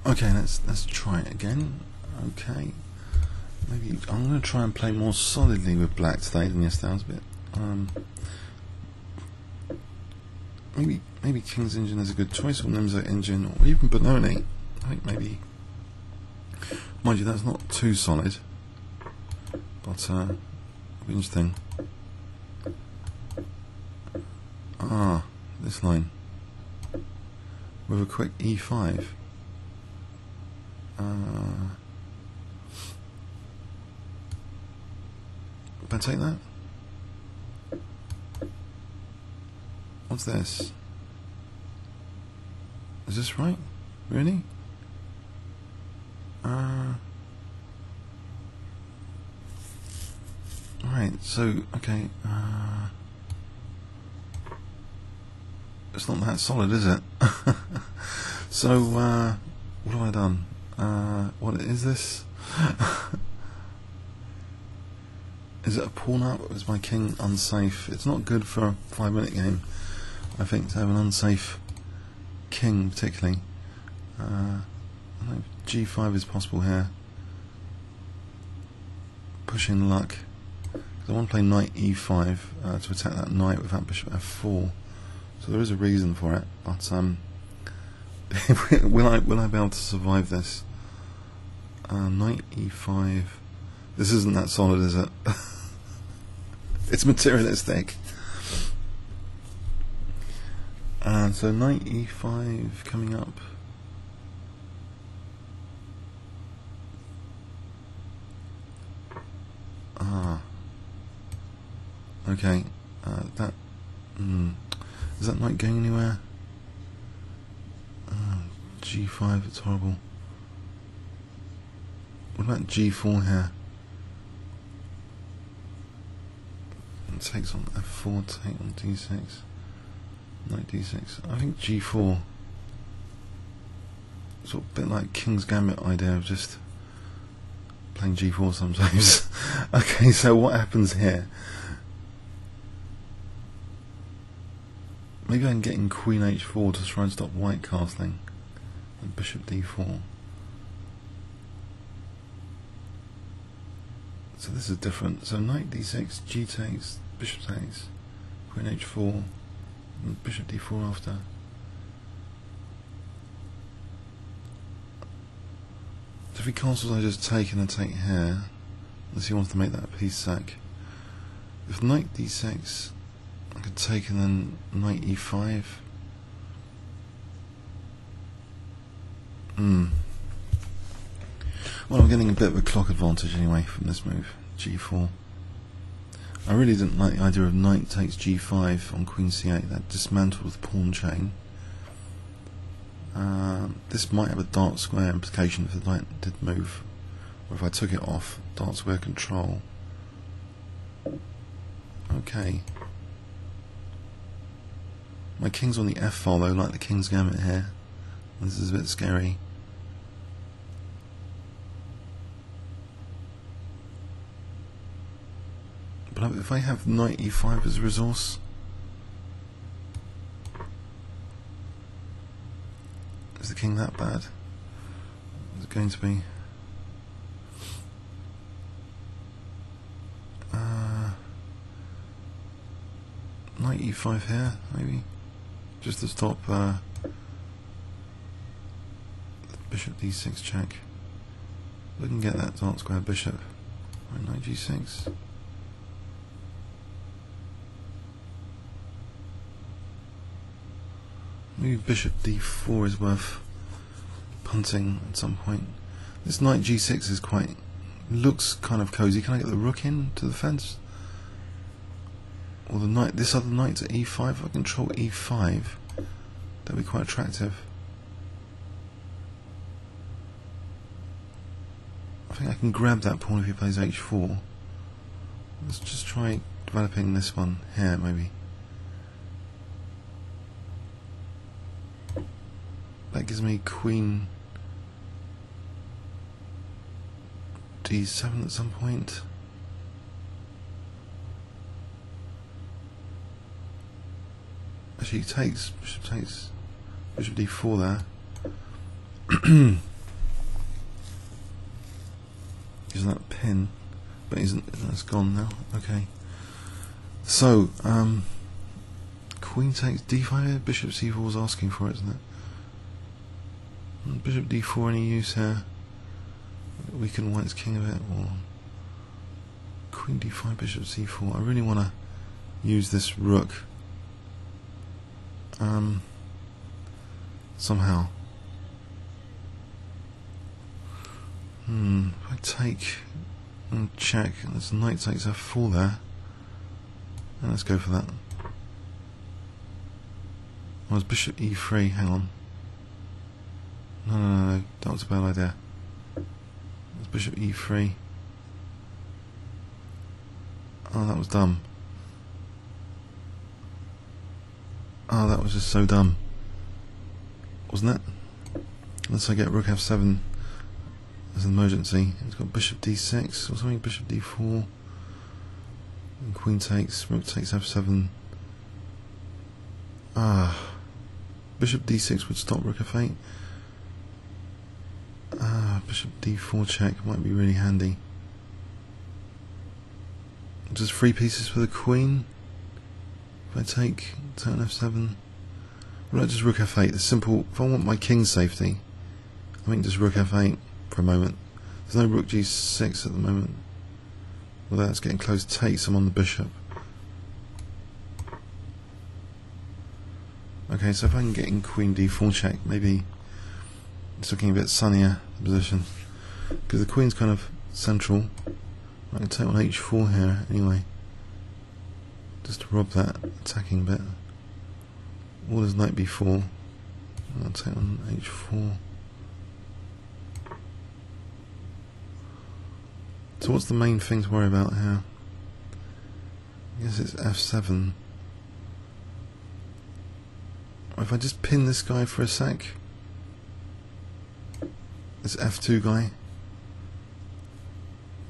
Okay, let's try it again. Okay, maybe I'm going to try and play more solidly with black today than yesterday. I was a bit. Maybe King's Engine is a good choice, or Nd6 Engine, or even Benoni. I think maybe. Mind you, that's not too solid, but it'll be interesting. This line with a quick E5. Can I take that? What's this? Is this right? Really? Right, so, okay, it's not that solid, is it? So, what have I done? What is this? Is it a pawn up? Is my king unsafe? It's not good for a 5-minute game, I think, to have an unsafe king, particularly. I don't know if G5 is possible here. Pushing luck. I want to play knight E5 to attack that knight without bishop F4. So there is a reason for it, but will I be able to survive this? Knight E5. This isn't that solid, is it? It's materialistic. So knight E5 coming up. Okay. Is that knight going anywhere? G5, it's horrible. What about G4 here? It takes on F4, take on D6. Knight D6. I think G4. Sort of a bit like King's Gambit idea of just playing G4 sometimes. Okay, so what happens here? Maybe I'm getting Queen H4 to try and stop white castling. And Bishop D4. So this is different. So Knight D6, G takes, Bishop takes, Queen H4, and Bishop D4 after. So if he castles, I just take and then take here. Unless he wants to make that a piece sack. With Knight D6, I could take and then Knight E5. Well, I'm getting a bit of a clock advantage anyway from this move, G4. I really didn't like the idea of Knight takes G5 on Queen C8. That dismantled the pawn chain. This might have a dark square implication if the knight did move, or if I took it off, dark square control. Okay. My king's on the F file though, like the King's Gambit here. This is a bit scary. But if I have Knight E5 as a resource, is the king that bad? Is it going to be? Knight E5 here, maybe, just to stop Bishop D6 check. We can get that dark square bishop. Right, Knight G6. Maybe Bishop D4 is worth punting at some point. This Knight G6 is looks kind of cozy. Can I get the rook in to the fence? Or the knight, this other knight to E5? If I control E5, that'd be quite attractive. I think I can grab that pawn if he plays H4. Let's just try developing this one here, maybe. That gives me Queen D7 at some point. Actually, he takes Bishop D4 there. pin, but that's gone now. Okay. So, queen takes d5 here. Bishop c4 is asking for it, isn't it? Bishop d4 any use here? Weaken white's king a bit, or queen d5, bishop c4. I really want to use this rook somehow. If I take and check, and this knight takes f4 there, and let's go for that. Oh, it's bishop e3, hang on. No, that was a bad idea. It's bishop e3. Oh, that was dumb. Oh, that was just so dumb, wasn't it? Unless I get rook f7 as an emergency. It's got bishop d6 or something, bishop d4, and queen takes, rook takes f7. Bishop d6 would stop rook f8. Bishop d4 check might be really handy. Just 3 pieces for the queen. If I take turn f7, well, just rook f8. It's simple. If I want my king's safety, I think just rook f8 for a moment. There's no rook g6 at the moment. Well, that's getting close. Takes. I'm on the bishop. Okay, so if I can get in queen d4 check, maybe it's looking a bit sunnier, the position, because the queen's kind of central. I can take on h4 here anyway, just to rob that attacking bit. Or does knight b4? I'll take on h4. So what's the main thing to worry about here? I guess it's f7. If I just pin this guy for a sec, this f2 guy,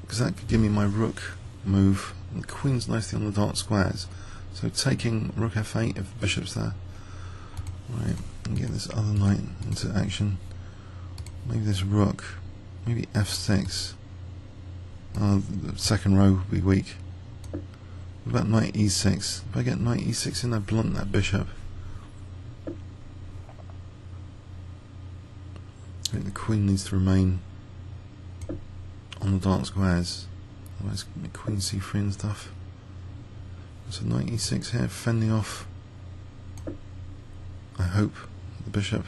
because that could give me my rook move. And the queen's nicely on the dark squares, so taking rook f8 if the bishop's there. Right, and get this other knight into action. Maybe this rook, maybe f6. The second row would be weak. What about knight e6? If I get knight e6 in, I blunt that bishop. I think the queen needs to remain on the dark squares, otherwise queen c3 and stuff. So knight e6 here, fending off, I hope, the bishop.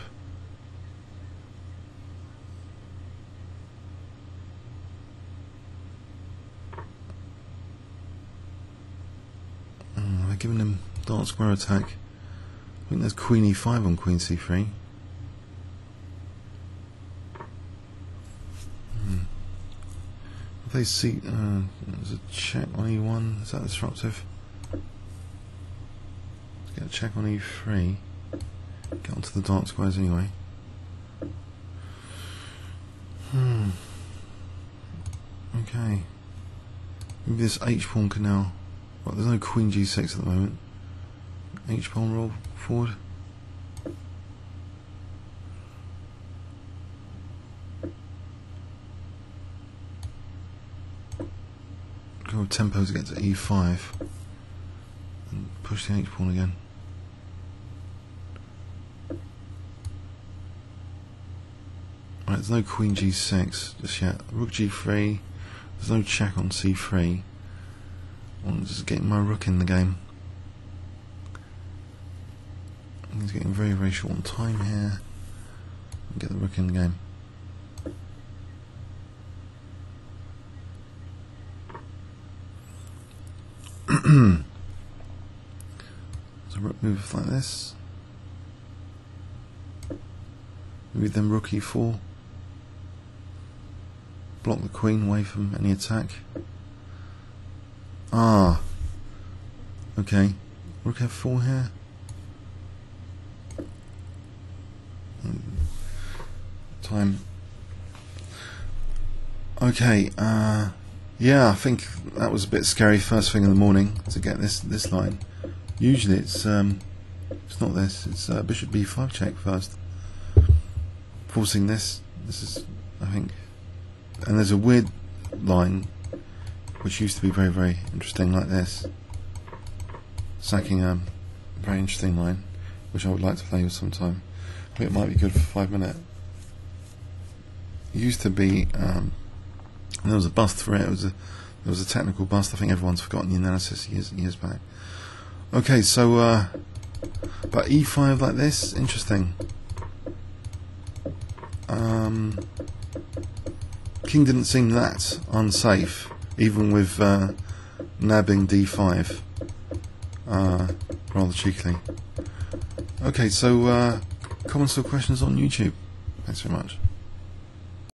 I've given him dark square attack. I think there's queen e5 on queen c3. If they see there's a check on e1, is that disruptive? Let's get a check on e3. Get onto the dark squares anyway. Okay. Maybe this h pawn can now. Well, there's no queen g6 at the moment. H pawn roll forward. Go with tempo to get to e5 and push the h pawn again. Right, there's no queen g6 just yet. Rook g3. There's no check on c3. I'm just getting my rook in the game. He's getting very, very short on time here. Get the rook in the game. So rook moves like this. Maybe then rook e4. Block the queen away from any attack. Okay. Rook f4 here. Time. Okay. Yeah, I think that was a bit scary first thing in the morning to get this line. Usually it's not this. It's bishop b5 check first. Forcing this. This is, I think, and there's a weird line which used to be very, very interesting, like this. Sacking a very interesting line, which I would like to play with sometime. I think it might be good for 5 minutes. It used to be, there was a bust for it. There was a technical bust. I think everyone's forgotten the analysis years back. Okay, so but E5 like this, interesting. King didn't seem that unsafe, even with nabbing D5 rather cheekily. Okay, so comments or questions on YouTube. Thanks very much.